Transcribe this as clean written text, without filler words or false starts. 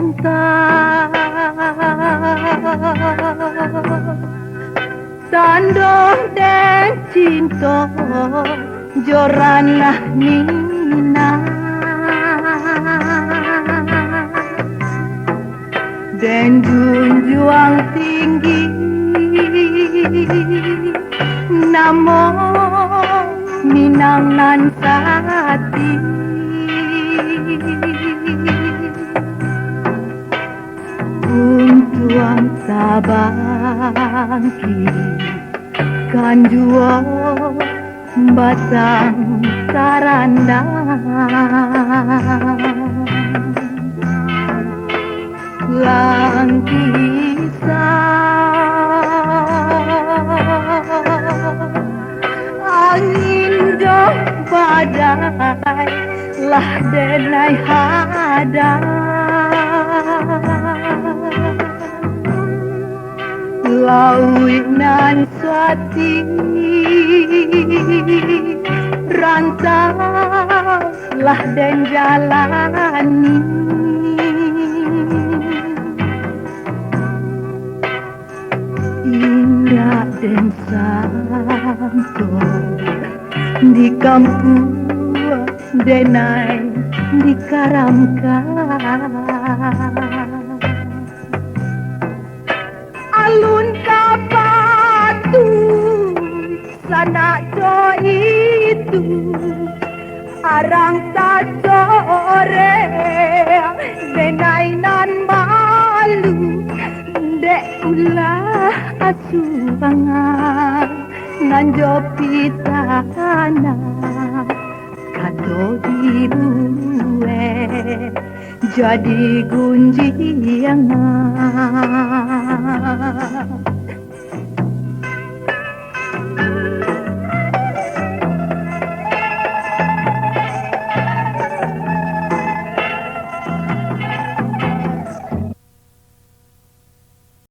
cinta, tandong dan cinta joranlah nina, dan junjung tinggi namo minangan sati. Untuang sabangki kan jua batang saranda, langkisa angin doh badai lah denai hada, launan swati rantau lah dan jalani, indah dan santun di kampung denai dikaramkan, alun kapatu sana do itu arang tak sore denai nan malu dek ulah asubangan nanjo pitana kado dirue jadi gunjiangan.